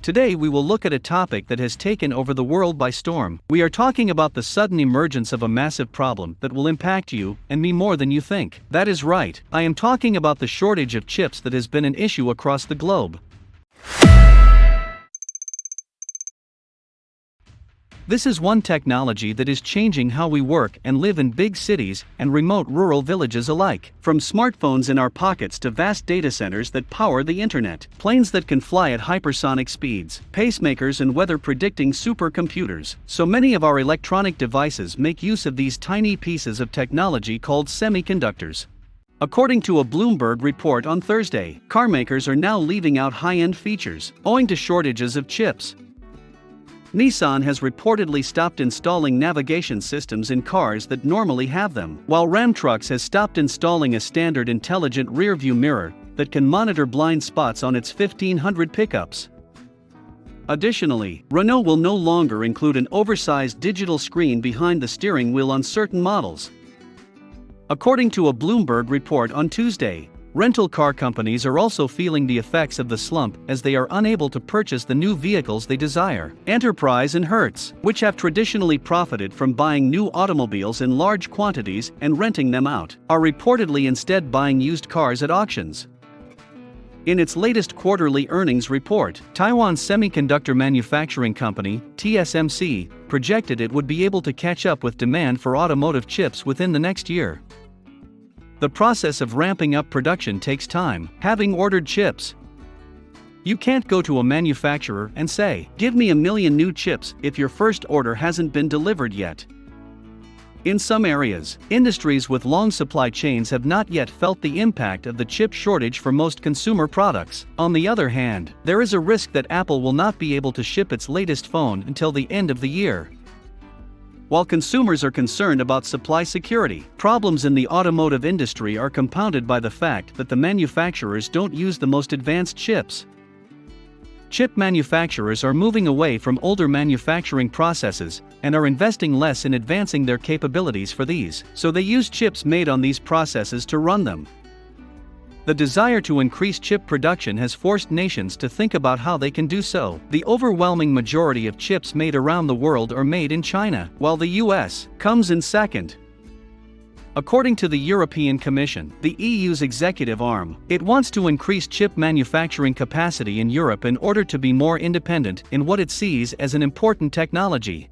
Today we will look at a topic that has taken over the world by storm. We are talking about the sudden emergence of a massive problem that will impact you and me more than you think. That is right, I am talking about the shortage of chips that has been an issue across the globe. This is one technology that is changing how we work and live in big cities and remote rural villages alike. From smartphones in our pockets to vast data centers that power the internet, planes that can fly at hypersonic speeds, pacemakers and weather-predicting supercomputers. So many of our electronic devices make use of these tiny pieces of technology called semiconductors. According to a Bloomberg report on Thursday, car makers are now leaving out high-end features, owing to shortages of chips. Nissan has reportedly stopped installing navigation systems in cars that normally have them, while Ram Trucks has stopped installing a standard intelligent rear-view mirror that can monitor blind spots on its 1500 pickups. Additionally, Renault will no longer include an oversized digital screen behind the steering wheel on certain models. According to a Bloomberg report on Tuesday, rental car companies are also feeling the effects of the slump as they are unable to purchase the new vehicles they desire. Enterprise and Hertz, which have traditionally profited from buying new automobiles in large quantities and renting them out, are reportedly instead buying used cars at auctions. In its latest quarterly earnings report, Taiwan's semiconductor manufacturing company, TSMC, projected it would be able to catch up with demand for automotive chips within the next year. The process of ramping up production takes time. Having ordered chips, you can't go to a manufacturer and say, "Give me 1,000,000 new chips," if your first order hasn't been delivered yet. In some areas, industries with long supply chains have not yet felt the impact of the chip shortage for most consumer products. On the other hand, there is a risk that Apple will not be able to ship its latest phone until the end of the year. While consumers are concerned about supply security, problems in the automotive industry are compounded by the fact that the manufacturers don't use the most advanced chips. Chip manufacturers are moving away from older manufacturing processes and are investing less in advancing their capabilities for these, so they use chips made on these processes to run them. The desire to increase chip production has forced nations to think about how they can do so. The overwhelming majority of chips made around the world are made in China, while the US comes in second. According to the European Commission, the EU's executive arm, it wants to increase chip manufacturing capacity in Europe in order to be more independent in what it sees as an important technology.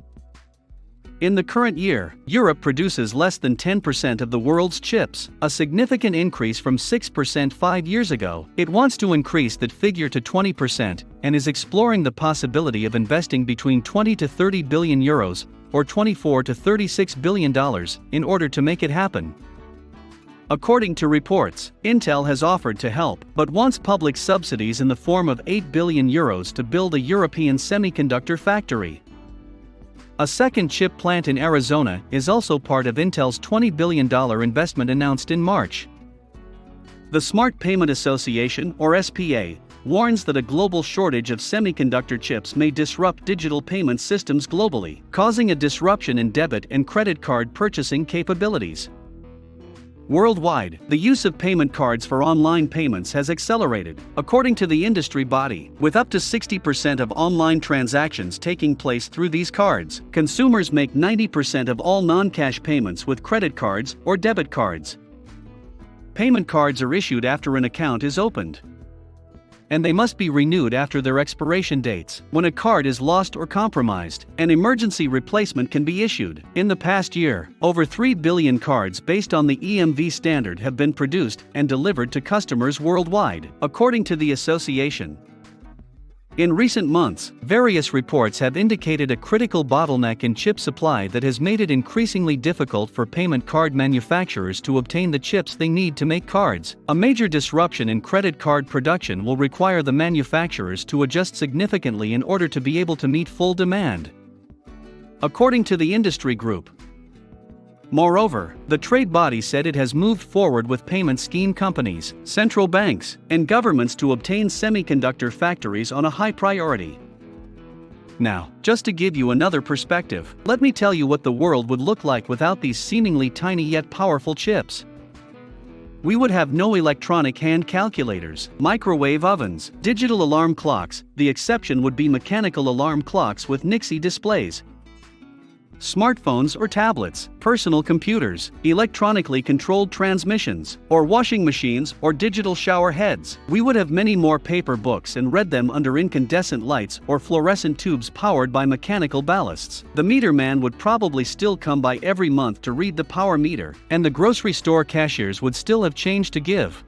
In the current year, Europe produces less than 10% of the world's chips, a significant increase from 6% 5 years ago. It wants to increase that figure to 20% and is exploring the possibility of investing between 20 to 30 billion euros, or $24 to $36 billion, in order to make it happen. According to reports, Intel has offered to help, but wants public subsidies in the form of 8 billion euros to build a European semiconductor factory. A second chip plant in Arizona is also part of Intel's $20 billion investment announced in March. The Smart Payment Association, or SPA, warns that a global shortage of semiconductor chips may disrupt digital payment systems globally, causing a disruption in debit and credit card purchasing capabilities. Worldwide, the use of payment cards for online payments has accelerated, according to the industry body, with up to 60% of online transactions taking place through these cards. Consumers make 90% of all non-cash payments with credit cards or debit cards. Payment cards are issued after an account is opened, and they must be renewed after their expiration dates. When a card is lost or compromised, an emergency replacement can be issued. In the past year, over 3 billion cards based on the EMV standard have been produced and delivered to customers worldwide, according to the association. In recent months, various reports have indicated a critical bottleneck in chip supply that has made it increasingly difficult for payment card manufacturers to obtain the chips they need to make cards. A major disruption in credit card production will require the manufacturers to adjust significantly in order to be able to meet full demand, according to the industry group. Moreover, the trade body said it has moved forward with payment scheme companies, central banks, and governments to obtain semiconductor factories on a high priority. Now, just to give you another perspective, let me tell you what the world would look like without these seemingly tiny yet powerful chips. We would have no electronic hand calculators, microwave ovens, digital alarm clocks. The exception would be mechanical alarm clocks with Nixie displays. Smartphones or tablets, personal computers, electronically controlled transmissions, or washing machines or digital shower heads. We would have many more paper books and read them under incandescent lights or fluorescent tubes powered by mechanical ballasts. The meter man would probably still come by every month to read the power meter, and the grocery store cashiers would still have change to give.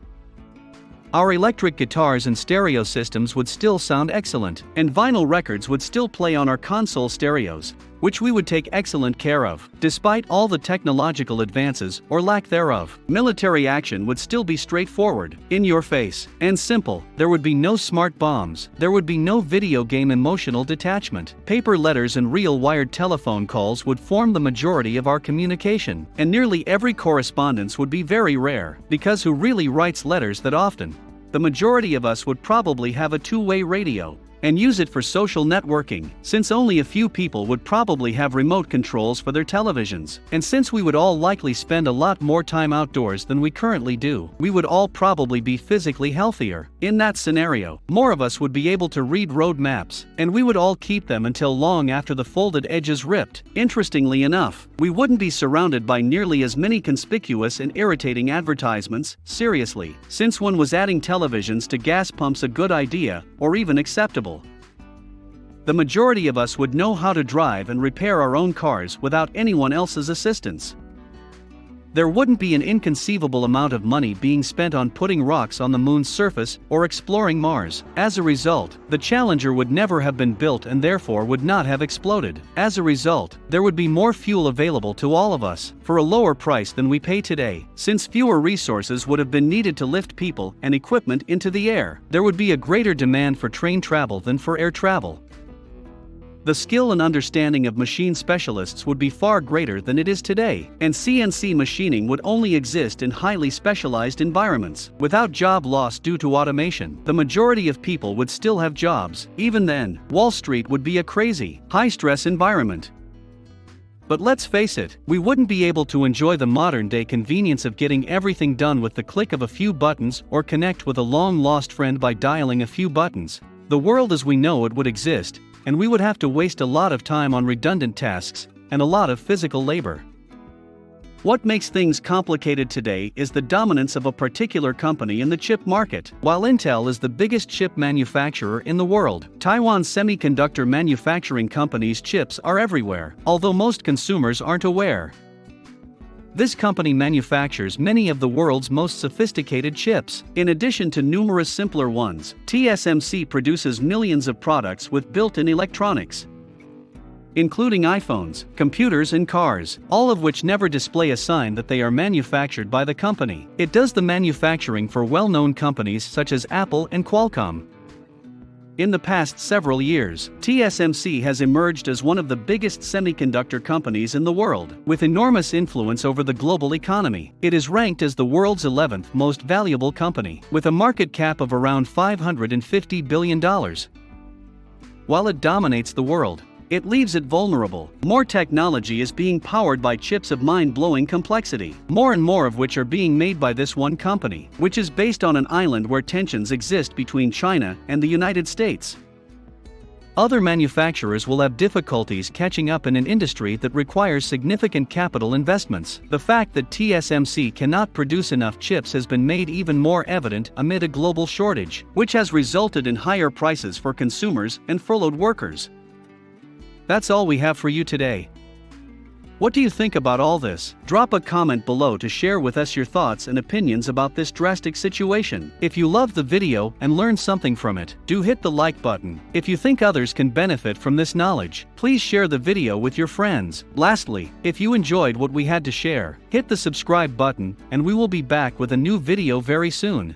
Our electric guitars and stereo systems would still sound excellent, and vinyl records would still play on our console stereos, which we would take excellent care of, despite all the technological advances or lack thereof. Military action would still be straightforward, in your face, and simple. There would be no smart bombs, there would be no video game emotional detachment. Paper letters and real wired telephone calls would form the majority of our communication, and nearly every correspondence would be very rare, because who really writes letters that often? The majority of us would probably have a two-way radio, and use it for social networking, since only a few people would probably have remote controls for their televisions. And since we would all likely spend a lot more time outdoors than we currently do, we would all probably be physically healthier. In that scenario, more of us would be able to read road maps, and we would all keep them until long after the folded edges ripped. Interestingly enough, we wouldn't be surrounded by nearly as many conspicuous and irritating advertisements. Seriously, since when was adding televisions to gas pumps a good idea, or even acceptable? The majority of us would know how to drive and repair our own cars without anyone else's assistance. There wouldn't be an inconceivable amount of money being spent on putting rocks on the moon's surface or exploring Mars. As a result, the Challenger would never have been built and therefore would not have exploded. As a result, there would be more fuel available to all of us, for a lower price than we pay today, since fewer resources would have been needed to lift people and equipment into the air. There would be a greater demand for train travel than for air travel. The skill and understanding of machine specialists would be far greater than it is today, and CNC machining would only exist in highly specialized environments. Without job loss due to automation, the majority of people would still have jobs. Even then, Wall Street would be a crazy, high-stress environment. But let's face it, we wouldn't be able to enjoy the modern-day convenience of getting everything done with the click of a few buttons or connect with a long-lost friend by dialing a few buttons. The world as we know it would exist, and we would have to waste a lot of time on redundant tasks and a lot of physical labor. What makes things complicated today is the dominance of a particular company in the chip market. While Intel is the biggest chip manufacturer in the world, Taiwan's Semiconductor manufacturing company's chips are everywhere, although most consumers aren't aware. This company manufactures many of the world's most sophisticated chips. In addition to numerous simpler ones, TSMC produces millions of products with built-in electronics, including iPhones, computers and cars, all of which never display a sign that they are manufactured by the company. It does the manufacturing for well-known companies such as Apple and Qualcomm. In the past several years, TSMC has emerged as one of the biggest semiconductor companies in the world, with enormous influence over the global economy. It is ranked as the world's 11th most valuable company, with a market cap of around $550 billion. While it dominates the world, it leaves it vulnerable. More technology is being powered by chips of mind-blowing complexity, more and more of which are being made by this one company, which is based on an island where tensions exist between China and the United States. Other manufacturers will have difficulties catching up in an industry that requires significant capital investments. The fact that TSMC cannot produce enough chips has been made even more evident amid a global shortage, which has resulted in higher prices for consumers and furloughed workers. That's all we have for you today. What do you think about all this? Drop a comment below to share with us your thoughts and opinions about this drastic situation. If you loved the video and learned something from it, do hit the like button. If you think others can benefit from this knowledge, please share the video with your friends. Lastly, if you enjoyed what we had to share, hit the subscribe button and we will be back with a new video very soon.